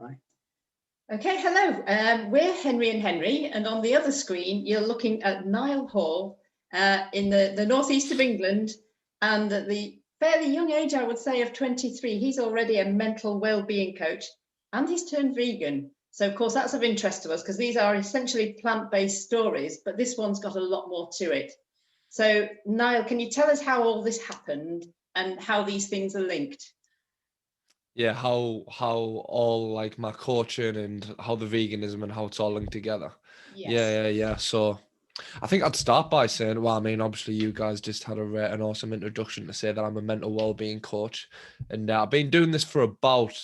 Bye. Okay, hello. We're Henry and Henry, and on the other screen, you're looking at Niall Hall in the northeast of England, and at the fairly young age, I would say, of 23, he's already a mental well-being coach, and he's turned vegan. So, of course, that's of interest to us because these are essentially plant-based stories, but this one's got a lot more to it. So, Niall, can you tell us how all this happened and how these things are linked? Yeah, how all like my coaching and how the veganism and how it's all linked together. Yes. Yeah. So I think I'd start by saying, well, I mean, obviously you guys just had an awesome introduction to say that I'm a mental wellbeing coach, and I've been doing this for about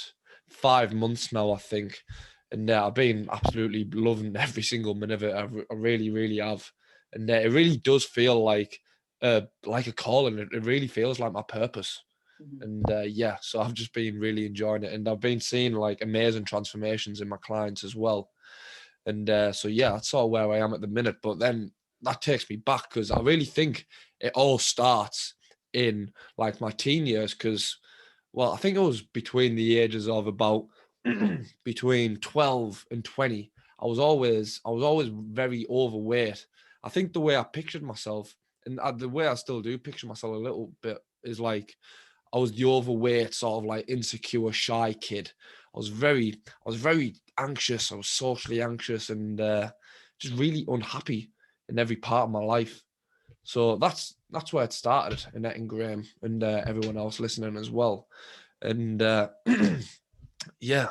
5 months now, I think, and I've been absolutely loving every single minute of it. I really, really have, and it really does feel like a calling. It really feels like my purpose. And yeah, so I've just been really enjoying it, and I've been seeing like amazing transformations in my clients as well. And so yeah, that's sort of where I am at the minute. But then that takes me back because I really think it all starts in like my teen years. Because, well, I think it was between the ages of about between 12 and 20. I was always very overweight. I think the way I pictured myself, and the way I still do picture myself a little bit, is like I was the overweight, sort of like insecure, shy kid. I was very anxious. I was socially anxious and just really unhappy in every part of my life. So that's where it started, Annette and Graham and everyone else listening as well. And yeah,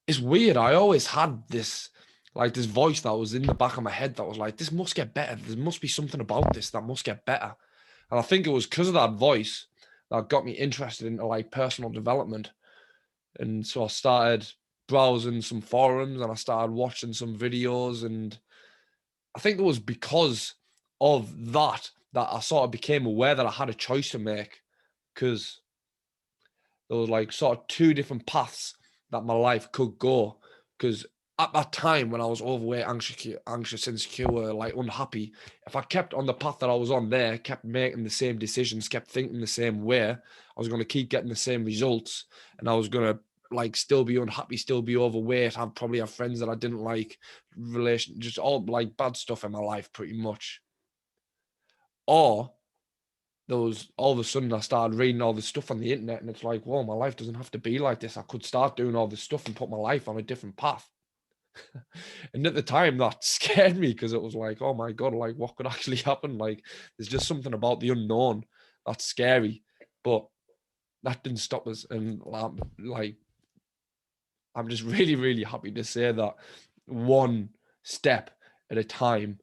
it's weird. I always had this voice that was in the back of my head that was like, this must get better. There must be something about this that must get better. And I think it was because of that voice that got me interested into like personal development. And so I started browsing some forums and I started watching some videos. And I think it was because of that I sort of became aware that I had a choice to make, because there was like sort of two different paths that my life could go. Because at that time when I was overweight, anxious, insecure, like unhappy, if I kept on the path that I was on there, kept making the same decisions, kept thinking the same way, I was going to keep getting the same results, and I was going to like still be unhappy, still be overweight, probably have friends that I didn't like, just all like bad stuff in my life pretty much. Or there was all of a sudden I started reading all this stuff on the internet, and it's like, whoa, my life doesn't have to be like this. I could start doing all this stuff and put my life on a different path. And at the time that scared me, because it was like, oh my God, like what could actually happen? Like there's just something about the unknown that's scary. But that didn't stop us. And like I'm just really, really happy to say that one step at a time,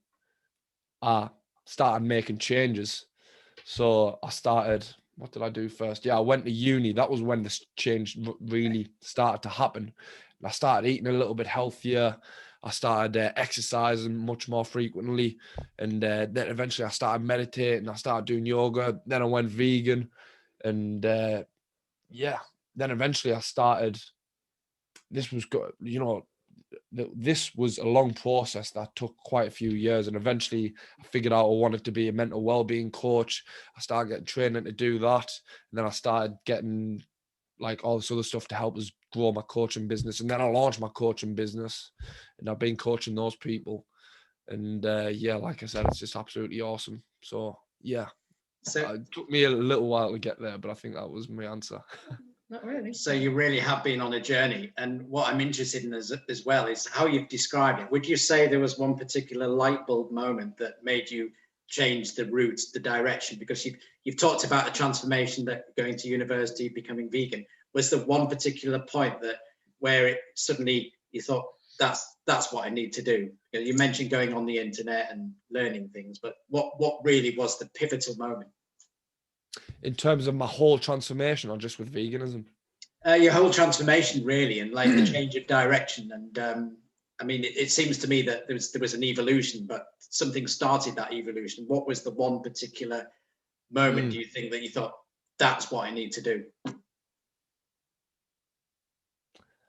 I started making changes. So I started, what did I do first? Yeah, I went to uni. That was when this change really started to happen. I started eating a little bit healthier. I started exercising much more frequently. And then eventually I started meditating. I started doing yoga. Then I went vegan. And yeah, then eventually I started, this was good, you know, this was a long process that took quite a few years, and eventually I figured out I wanted to be a mental well-being coach. I started getting training to do that, and then I started getting like all this other stuff to help us grow my coaching business, and then I launched my coaching business, and I've been coaching those people, and yeah, like I said, it's just absolutely awesome. So yeah, So it took me a little while to get there, but I think that was my answer. Not really. So you really have been on a journey, and what I'm interested in as well is how you've described it. Would you say there was one particular light bulb moment that made you change the route, the direction? Because you've talked about a transformation, that going to university, becoming vegan. Was there one particular point that where it suddenly you thought that's what I need to do? You mentioned going on the internet and learning things, but what really was the pivotal moment? In terms of my whole transformation, or just with veganism? Your whole transformation, really, and like the change of direction. And I mean, it seems to me that there was an evolution, but something started that evolution. What was the one particular moment, do you think, that you thought, that's what I need to do?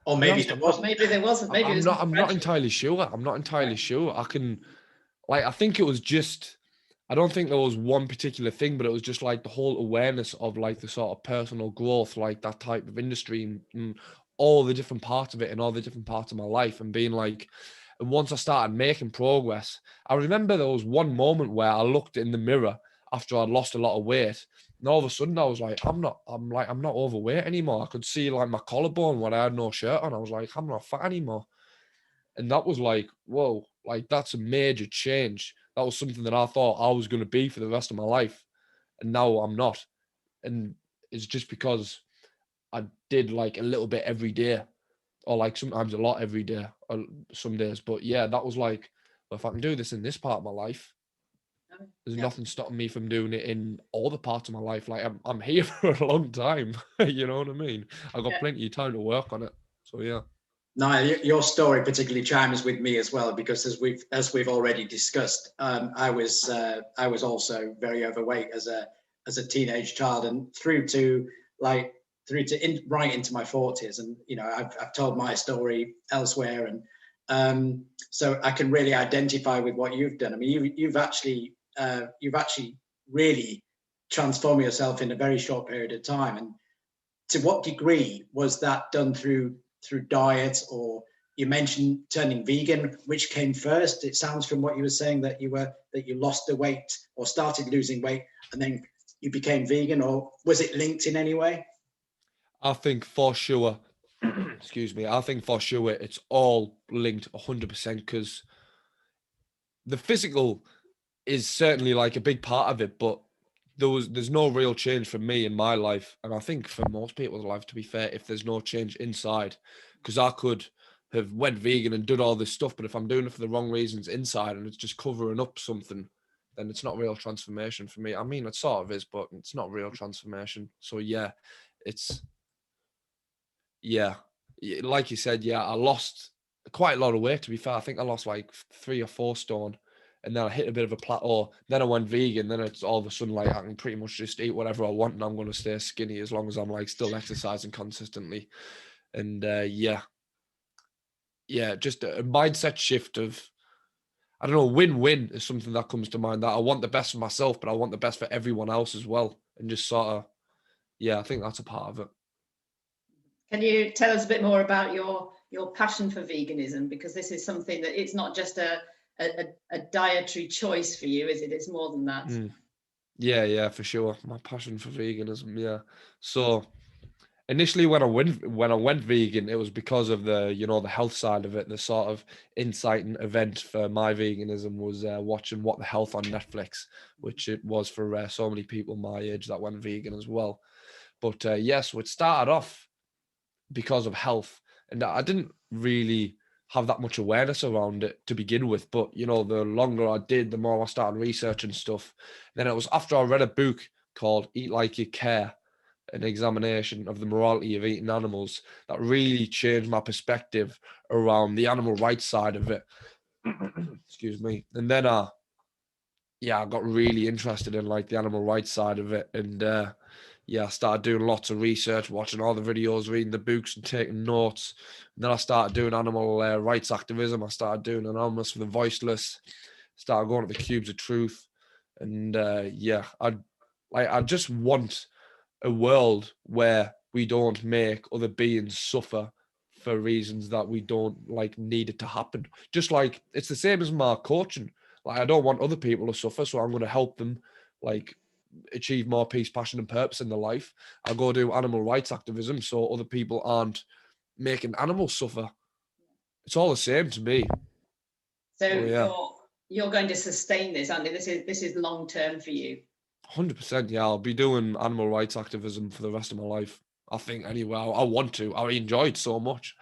Or maybe there wasn't. Maybe there wasn't. Maybe I'm not entirely sure. I'm not entirely sure. I think it was just, I don't think there was one particular thing, but it was just like the whole awareness of like the sort of personal growth, like that type of industry, and all the different parts of it and all the different parts of my life and being like, and once I started making progress, I remember there was one moment where I looked in the mirror after I'd lost a lot of weight, and all of a sudden I was like, I'm not overweight anymore. I could see like my collarbone when I had no shirt on. I was like, I'm not fat anymore. And that was like, whoa, like that's a major change. That was something that I thought I was going to be for the rest of my life. And now I'm not. And it's just because I did like a little bit every day, or like sometimes a lot every day, or some days. But yeah, that was like, well, if I can do this in this part of my life, there's nothing stopping me from doing it in all the parts of my life. Like I'm here for a long time. You know what I mean? I've got plenty of time to work on it. So yeah. Niall, your story particularly chimes with me as well, because as we've already discussed, I was also very overweight as a teenage child, and through to right into my 40s. And you know, I've told my story elsewhere, and so I can really identify with what you've done. I mean, you've actually really transformed yourself in a very short period of time. And to what degree was that done through diet, or you mentioned turning vegan? Which came first? It sounds from what you were saying that you lost the weight or started losing weight and then you became vegan, or was it linked in any way? I think for sure, excuse me, I think for sure it's all linked 100%, because the physical is certainly like a big part of it, but there's no real change for me in my life, and I think for most people's life, to be fair, if there's no change inside, because I could have went vegan and done all this stuff, but if I'm doing it for the wrong reasons inside and it's just covering up something, then it's not real transformation for me. I mean, it sort of is, but it's not real transformation. So yeah, it's like you said, I lost quite a lot of weight, to be fair. I think I lost like 3 or 4 stone, and then I hit a bit of a plateau. Then I went vegan. Then it's all of a sudden like I can pretty much just eat whatever I want, and I'm going to stay skinny as long as I'm like still exercising consistently. And just a mindset shift of, I don't know, win-win is something that comes to mind, that I want the best for myself, but I want the best for everyone else as well. And just sort of, I think that's a part of it. Can you tell us a bit more about your passion for veganism? Because this is something that it's not just a dietary choice for you, is it? It's more than that. Yeah, for sure. My passion for veganism, yeah. So initially when I went vegan, it was because of the health side of it. The sort of inciting event for my veganism was watching What the Health on Netflix, which it was for so many people my age that went vegan as well. But so it started off because of health, and I didn't really have that much awareness around it to begin with. But the longer I did, the more I started researching stuff. Then it was after I read a book called Eat Like You Care, an examination of the morality of eating animals, that really changed my perspective around the animal rights side of it. Excuse me. And then I got really interested in like the animal rights side of it, and I started doing lots of research, watching all the videos, reading the books and taking notes. And then I started doing animal rights activism. I started doing Anonymous for the Voiceless, started going to the Cubes of Truth. And I just want a world where we don't make other beings suffer for reasons that we don't like need it to happen. Just like it's the same as my coaching. Like I don't want other people to suffer, so I'm going to help them like achieve more peace, passion, and purpose in their life. I'll go do animal rights activism so other people aren't making animals suffer. It's all the same to me. So you're going to sustain this, Andy. This is long term for you. 100%. Yeah, I'll be doing animal rights activism for the rest of my life. I think anyway. I want to. I enjoy it so much.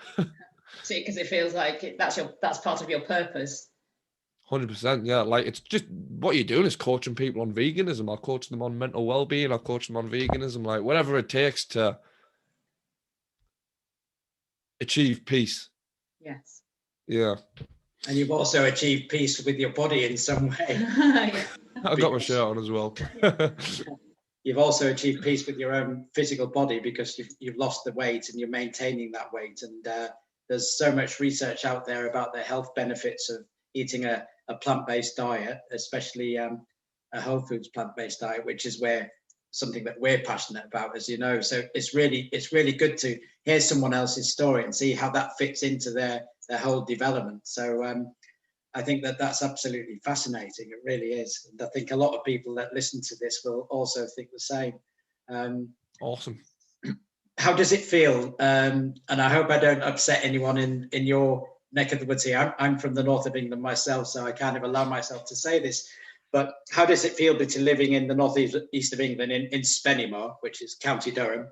See, because it feels like that's part of your purpose. 100%. Yeah, like it's just what you're doing is coaching people on veganism. I'll coach them on mental well-being. I'll coach them on veganism. Like whatever it takes to achieve peace. Yes. Yeah. And you've also achieved peace with your body in some way. I've got my shirt on as well. You've also achieved peace with your own physical body because you've lost the weight and you're maintaining that weight. And there's so much research out there about the health benefits of eating a plant-based diet, especially a whole foods plant-based diet, which is something that we're passionate about, as you know. So it's really good to hear someone else's story and see how that fits into their whole development. So I think that's absolutely fascinating. It really is. And I think a lot of people that listen to this will also think the same. Awesome. How does it feel? And I hope I don't upset anyone in your neck of the woods here. I'm from the north of England myself, so I kind of allow myself to say this. But how does it feel to living in the northeast of England, in Spennymoor, which is County Durham,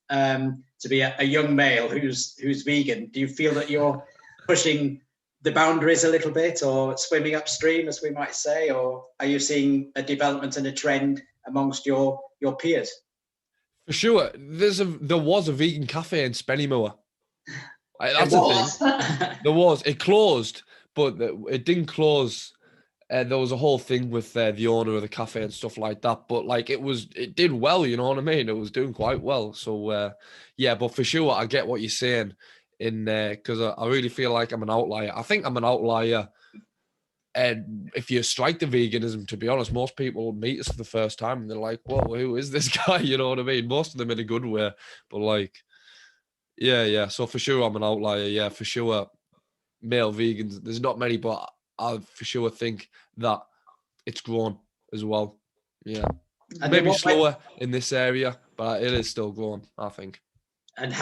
to be a young male who's vegan? Do you feel that you're pushing the boundaries a little bit, or swimming upstream, as we might say, or are you seeing a development and a trend amongst your peers? For sure, there was a vegan cafe in Spennymoor. That's the thing. There was. It closed, but it didn't close. There was a whole thing with the owner of the cafe and stuff like that. But like it did well. You know what I mean? It was doing quite well. So yeah, but for sure, I get what you're saying. Because I really feel like I'm an outlier. I think I'm an outlier. And if you strike the veganism, to be honest, most people meet us for the first time and they're like, "Whoa, who is this guy?" You know what I mean? Most of them in a good way, but like, yeah. So for sure, I'm an outlier. Yeah, for sure, male vegans. There's not many, but I for sure think that it's grown as well. Yeah, and maybe slower in this area, but it is still growing, I think. And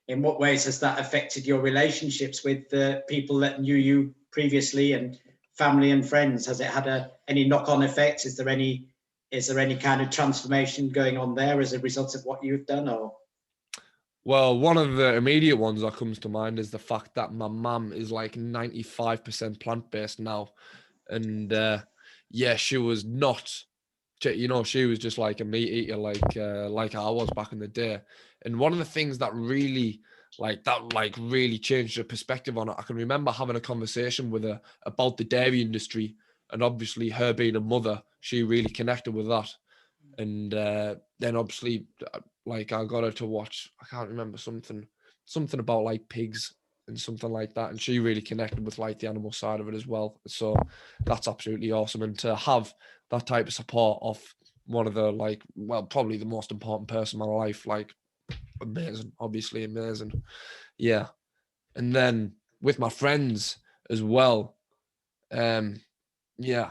in what ways has that affected your relationships with the people that knew you previously, and family and friends? Has it had any knock-on effects? Is there any kind of transformation going on there as a result of what you've done? Or well, one of the immediate ones that comes to mind is the fact that my mum is like 95% plant-based now. And yeah, she was not, you know, she was just like a meat eater, like I was back in the day. And one of the things that really really changed her perspective on it, I can remember having a conversation with her about the dairy industry, and obviously her being a mother, she really connected with that. And then obviously, like, I got her to watch, I can't remember, something about like pigs and something like that, and she really connected with like the animal side of it as well. So that's absolutely awesome. And to have that type of support of one of the, like, well, probably the most important person in my life, like, amazing, obviously amazing. Yeah. And then with my friends as well, yeah,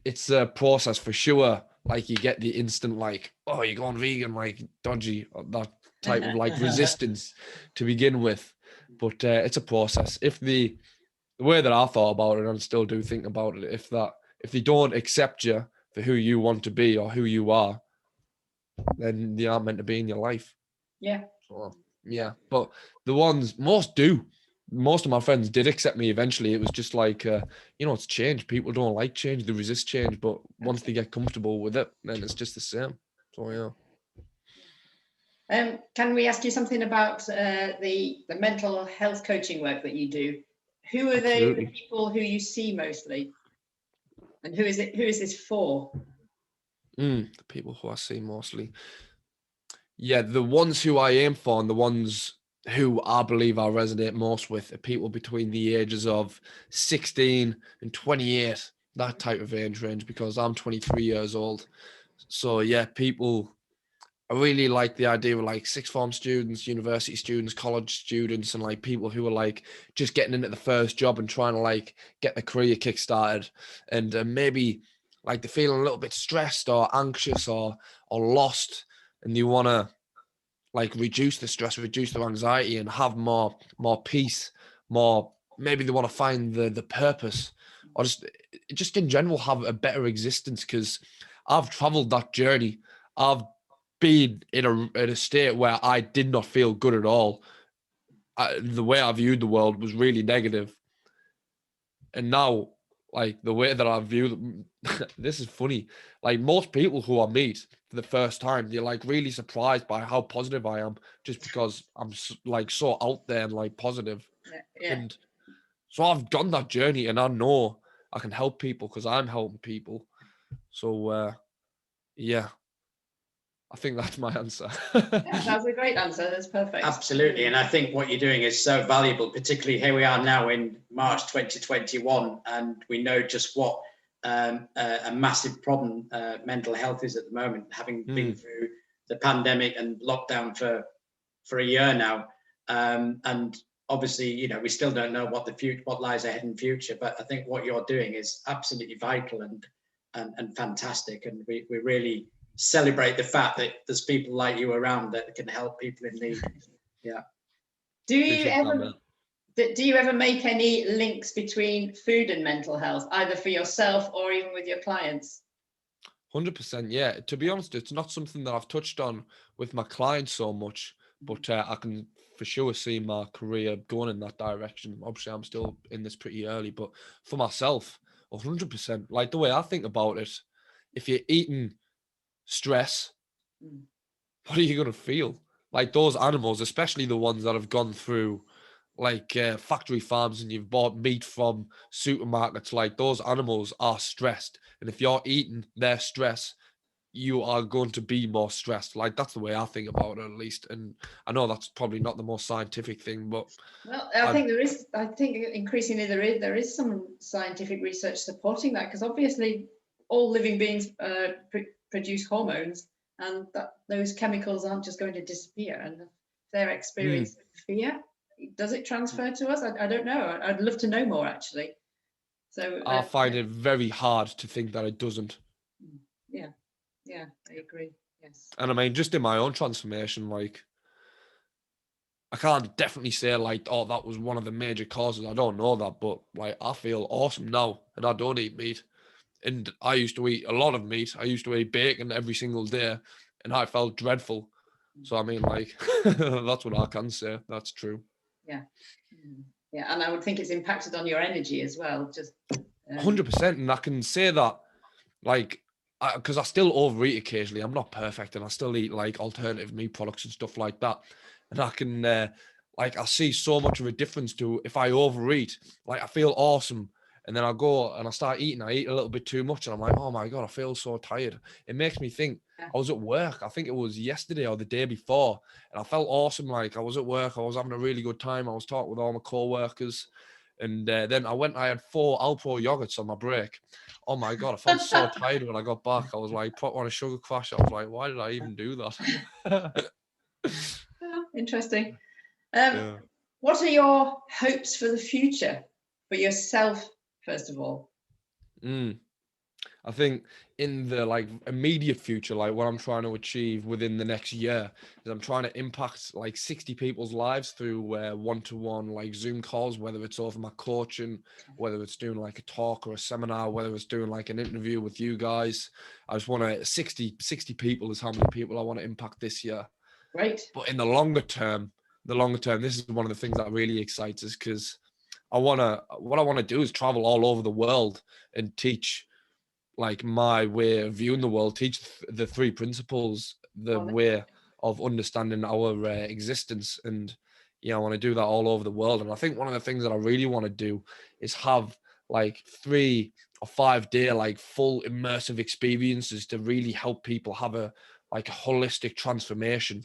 it's a process for sure. Like, you get the instant, like, oh, you're going vegan, like, dodgy, or that type of like resistance to begin with. But it's a process. If the way that I thought about it, and still do think about it, if they don't accept you for who you want to be or who you are, then they aren't meant to be in your life. Yeah. So, yeah. But the ones, most of my friends did accept me eventually. It was just like, it's change. People don't like change. They resist change. But once they get comfortable with it, then it's just the same. So, yeah. Can we ask you something about the mental health coaching work that you do? Who are the people who you see mostly? And who is this for? The people who I see mostly. Yeah, the ones who I aim for, and the ones who I believe I resonate most with, are people between the ages of 16 and 28, that type of age range, because I'm 23 years old. So yeah, I really like the idea of like sixth form students, university students, college students, and like people who are like just getting into the first job and trying to like get their career kickstarted, and maybe like they're feeling a little bit stressed or anxious or lost, and you want to like reduce the stress, reduce their anxiety, and have more peace, maybe they want to find the purpose, or just in general have a better existence. Because I've traveled that journey. I've been in a state where I did not feel good at all. The way I viewed the world was really negative. And now, like, the way that I view them, this is funny. Like, most people who I meet for the first time, they're like really surprised by how positive I am, just because I'm like so out there and like positive. Yeah. And so I've done that journey, and I know I can help people because I'm helping people. So yeah, I think that's my answer. Yeah, that's a great answer. That's perfect. Absolutely. And I think what you're doing is so valuable, particularly here we are now in March 2021, and we know just what a massive problem mental health is at the moment, having been through pandemic and lockdown for a year now. And obviously, you know, we still don't know what lies ahead in future, but I think what you're doing is absolutely vital and fantastic. And we really celebrate the fact that there's people like you around that can help people in need. Yeah. Do you ever make any links between food and mental health, either for yourself or even with your clients? 100%, yeah. To be honest, it's not something that I've touched on with my clients so much, but I can for sure see my career going in that direction. Obviously, I'm still in this pretty early, but for myself, 100%. Like the way I think about it, if you're eating stress, what are you going to feel? Like those animals, especially the ones that have gone through like factory farms and you've bought meat from supermarkets, like those animals are stressed. And if you're eating their stress, you are going to be more stressed. Like that's the way I think about it, at least. And I know that's probably not the most scientific thing, but well, I think increasingly there is some scientific research supporting that, because obviously all living beings produce hormones, and that those chemicals aren't just going to disappear. And if they're experiencing fear, does it transfer to us? I don't know. I'd love to know more, actually. So I find it very hard to think that it doesn't. Yeah, I agree. Yes. And I mean, just in my own transformation, like I can't definitely say like, oh, that was one of the major causes. I don't know that, but like I feel awesome now, and I don't eat meat. And I used to eat a lot of meat. I used to eat bacon every single day, and I felt dreadful. So I mean, like that's what I can say. That's true. Yeah. Yeah, and I would think it's impacted on your energy as well. Just 100%, and I can say that, like, because I still overeat occasionally. I'm not perfect, and I still eat like alternative meat products and stuff like that. And I can, like, I see so much of a difference to if I overeat. Like, I feel awesome, and then I go and I start eating. I eat a little bit too much, and I'm like, oh my god, I feel so tired. It makes me think. I was at work. I think it was yesterday or the day before, and I felt awesome. Like I was at work. I was having a really good time. I was talking with all my co-workers. And then I had 4 Alpro yogurts on my break. Oh my God, I felt so tired when I got back. I was like, put on a sugar crash. I was like, why did I even do that? Interesting. Yeah. What are your hopes for the future, for yourself, first of all? I think in the like immediate future, like what I'm trying to achieve within the next year is I'm trying to impact like 60 people's lives through one-to-one like Zoom calls, whether it's over my coaching, whether it's doing like a talk or a seminar, whether it's doing like an interview with you guys. I just want to 60 people is how many people I want to impact this year. Great. But in the longer term, this is one of the things that really excites us, because what I want to do is travel all over the world and teach like my way of viewing the world, teach the 3 principles, the way of understanding our existence. And, you know, I want to do that all over the world. And I think one of the things that I really want to do is have like 3 or 5 day, like full immersive experiences to really help people have a holistic transformation.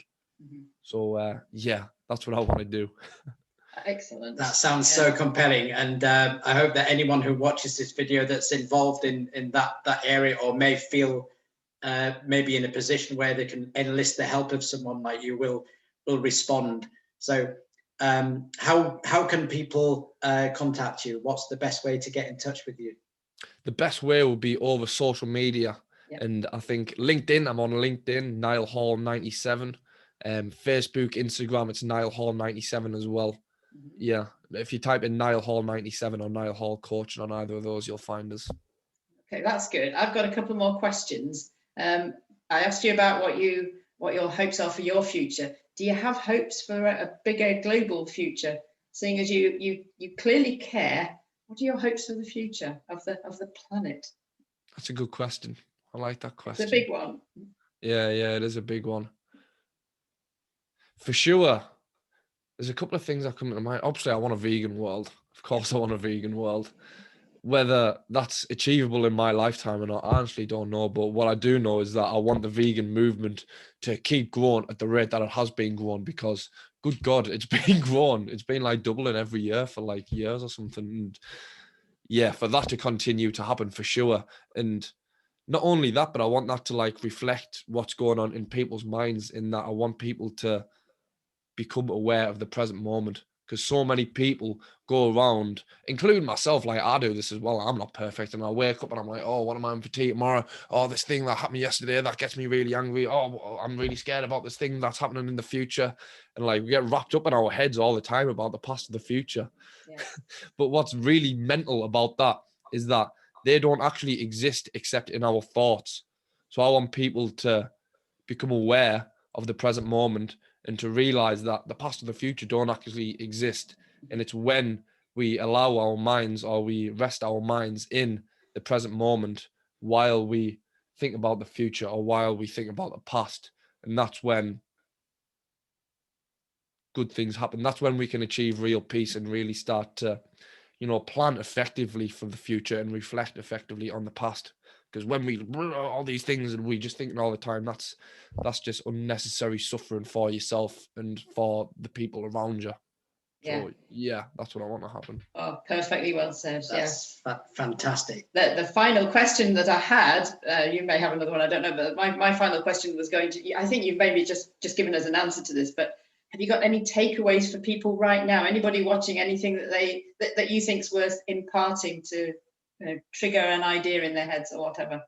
So, yeah, that's what I want to do. Excellent. That sounds so compelling, and I hope that anyone who watches this video that's involved in that area, or may feel maybe in a position where they can enlist the help of someone like you, will respond. So how can people contact you? What's the best way to get in touch with you? The best way will be over social media. And I think LinkedIn, I'm on LinkedIn, Niall Hall 97. Facebook, Instagram, it's Niall Hall 97 as well. Yeah, if you type in Niall Hall 97 or Niall Hall Coach on either of those, you'll find us. Okay, that's good. I've got a couple more questions. I asked you about what your hopes are for your future. Do you have hopes for a bigger global future? Seeing as you clearly care, what are your hopes for the future of the planet? That's a good question. I like that question. It's a big one. Yeah, it is a big one. For sure. There's a couple of things that come to mind. Obviously, I want a vegan world. Of course, I want a vegan world. Whether that's achievable in my lifetime or not, I honestly don't know. But what I do know is that I want the vegan movement to keep growing at the rate that it has been growing, because, good God, it's been growing. It's been like doubling every year for like years or something. And yeah, for that to continue to happen for sure. And not only that, but I want that to like reflect what's going on in people's minds, in that I want people to become aware of the present moment, because so many people go around, including myself, like I do this as well. I'm not perfect, and I wake up and I'm like, oh, what am I having for tea tomorrow? Oh, this thing that happened yesterday, that gets me really angry. Oh, I'm really scared about this thing that's happening in the future. And like we get wrapped up in our heads all the time about the past and the future. Yeah. But what's really mental about that is that they don't actually exist except in our thoughts. So I want people to become aware of the present moment and to realize that the past and the future don't actually exist. And it's when we allow our minds, or we rest our minds in the present moment while we think about the future, or while we think about the past. And that's when good things happen. That's when we can achieve real peace and really start to, plan effectively for the future and reflect effectively on the past. Because when we all these things and we just thinking all the time, that's just unnecessary suffering for yourself and for the people around you. Yeah. So yeah, that's what I want to happen. Oh, perfectly well said. That's fantastic. The final question that I had, you may have another one, I don't know, but my final question was going to, I think you've maybe just given us an answer to this, but have you got any takeaways for people right now? Anybody watching, anything that you think is worth imparting to trigger an idea in their heads or whatever?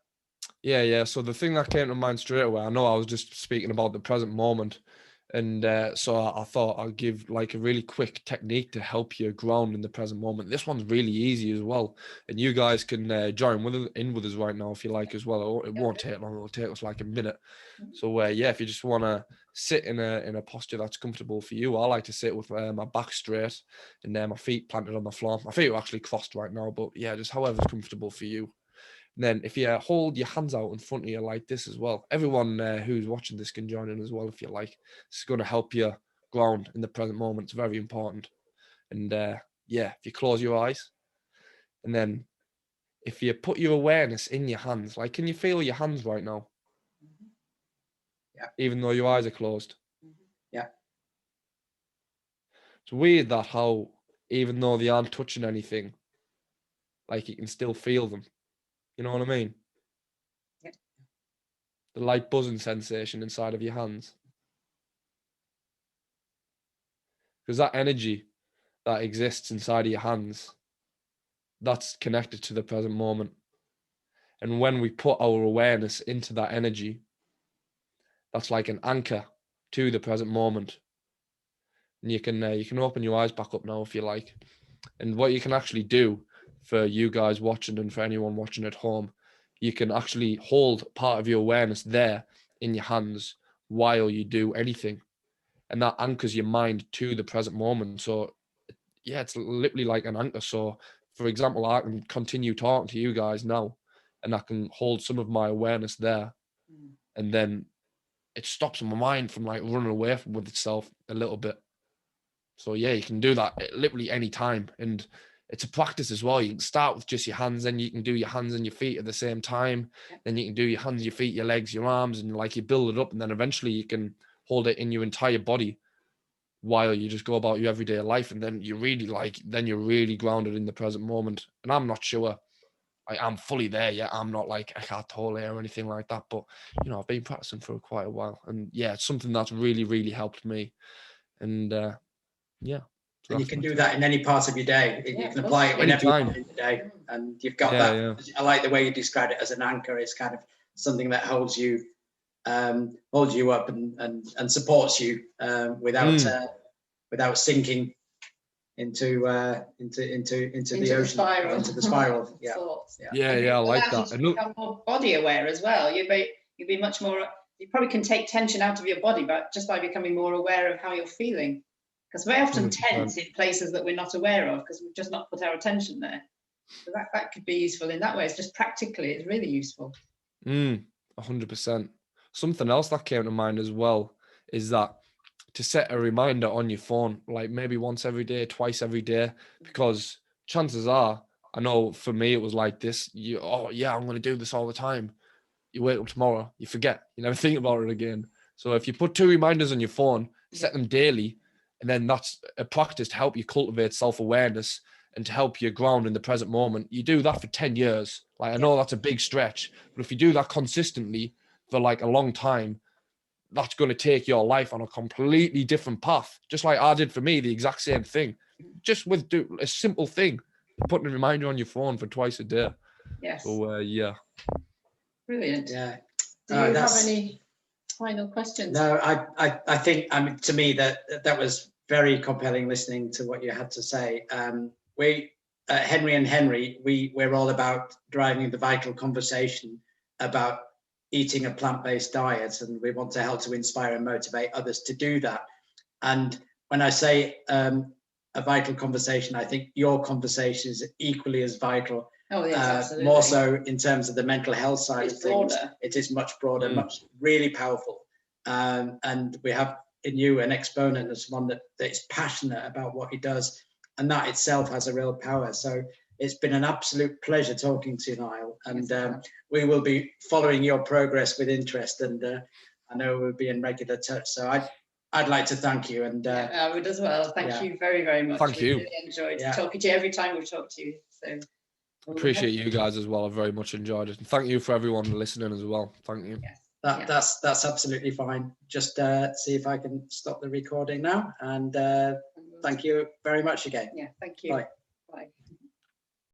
Yeah. So the thing that came to mind straight away, I know I was just speaking about the present moment. And so I thought I'll give like a really quick technique to help you ground in the present moment. This one's really easy as well. And you guys can join in with us right now if you like as well. It won't take long. It'll take us like a minute. So yeah, if you just want to sit in a posture that's comfortable for you, I like to sit with my back straight and my feet planted on the floor. My feet are actually crossed right now, but yeah, just however's comfortable for you. And then if you hold your hands out in front of you like this as well, everyone who's watching this can join in as well if you like. It's going to help you ground in the present moment. It's very important. And yeah, if you close your eyes, and then if you put your awareness in your hands, like, can you feel your hands right now? Yeah. Even though your eyes are closed. Yeah. It's weird that how, even though they aren't touching anything, like you can still feel them. You know what I mean? Yeah. The light buzzing sensation inside of your hands. Because that energy that exists inside of your hands, that's connected to the present moment. And when we put our awareness into that energy, that's like an anchor to the present moment. And you can open your eyes back up now if you like. And what you can actually do for you guys watching and for anyone watching at home, you can actually hold part of your awareness there in your hands while you do anything. And that anchors your mind to the present moment. So yeah, it's literally like an anchor. So for example, I can continue talking to you guys now and I can hold some of my awareness there. And then it stops my mind from like running away with itself a little bit. So yeah, you can do that literally any time. And it's a practice as well. You can start with just your hands, then you can do your hands and your feet at the same time. Then you can do your hands, your feet, your legs, your arms, and like you build it up. And then eventually you can hold it in your entire body while you just go about your everyday life. And then you're really grounded in the present moment. And I'm not sure I'm fully there yet. I'm not like Eckhart Tolle or anything like that. But, I've been practicing for quite a while. And yeah, it's something that's really, really helped me. And yeah. So and you can do that in any part of your day. You can apply it whenever you want in the day. And you've got that. Yeah. I like the way you described it as an anchor. It's kind of something that holds you up and supports you without sinking into the ocean, into the spiral. Yeah, I like that. And become more body aware as well. You'd be much more. You probably can take tension out of your body, but just by becoming more aware of how you're feeling. Because we're often 100%. Tense in places that we're not aware of because we've just not put our attention there. So that could be useful in that way. It's just practically, it's really useful. 100%. Something else that came to mind as well is that to set a reminder on your phone, like maybe once every day, twice every day, because chances are, I know for me it was like this. I'm going to do this all the time. You wake up tomorrow, you forget, you never think about it again. So if you put 2 reminders on your phone, set them daily, and then that's a practice to help you cultivate self-awareness and to help you ground in the present moment. You do that for 10 years. Like, I know that's a big stretch, but if you do that consistently for like a long time, that's going to take your life on a completely different path. Just like I did for me, the exact same thing. Just with a simple thing, putting a reminder on your phone for twice a day. Yes. So, yeah. Brilliant. Yeah. Do you have any final questions? No, I think, I mean, to me, that was very compelling listening to what you had to say. We, Henry and Henry, we're all about driving the vital conversation about eating a plant-based diet, and we want to help to inspire and motivate others to do that. And when I say a vital conversation, I think your conversation is equally as vital. Oh, yes, absolutely. More so in terms of the mental health side of things. Broader. It is much broader, much really powerful. And we have in you an exponent as someone that is passionate about what he does, and that itself has a real power. So it's been an absolute pleasure talking to you, Niall, and we will be following your progress with interest, and I know we'll be in regular touch. So I'd like to thank you, and I would as well. Thank you very, very much. Thank you. Really enjoyed talking to you every time we talk to you. So appreciate you guys as well. I very much enjoyed it, and thank you for everyone listening as well. Thank you. Yes. That's absolutely fine. Just see if I can stop the recording now, and thank you very much again. Yeah, thank you. Bye. Bye.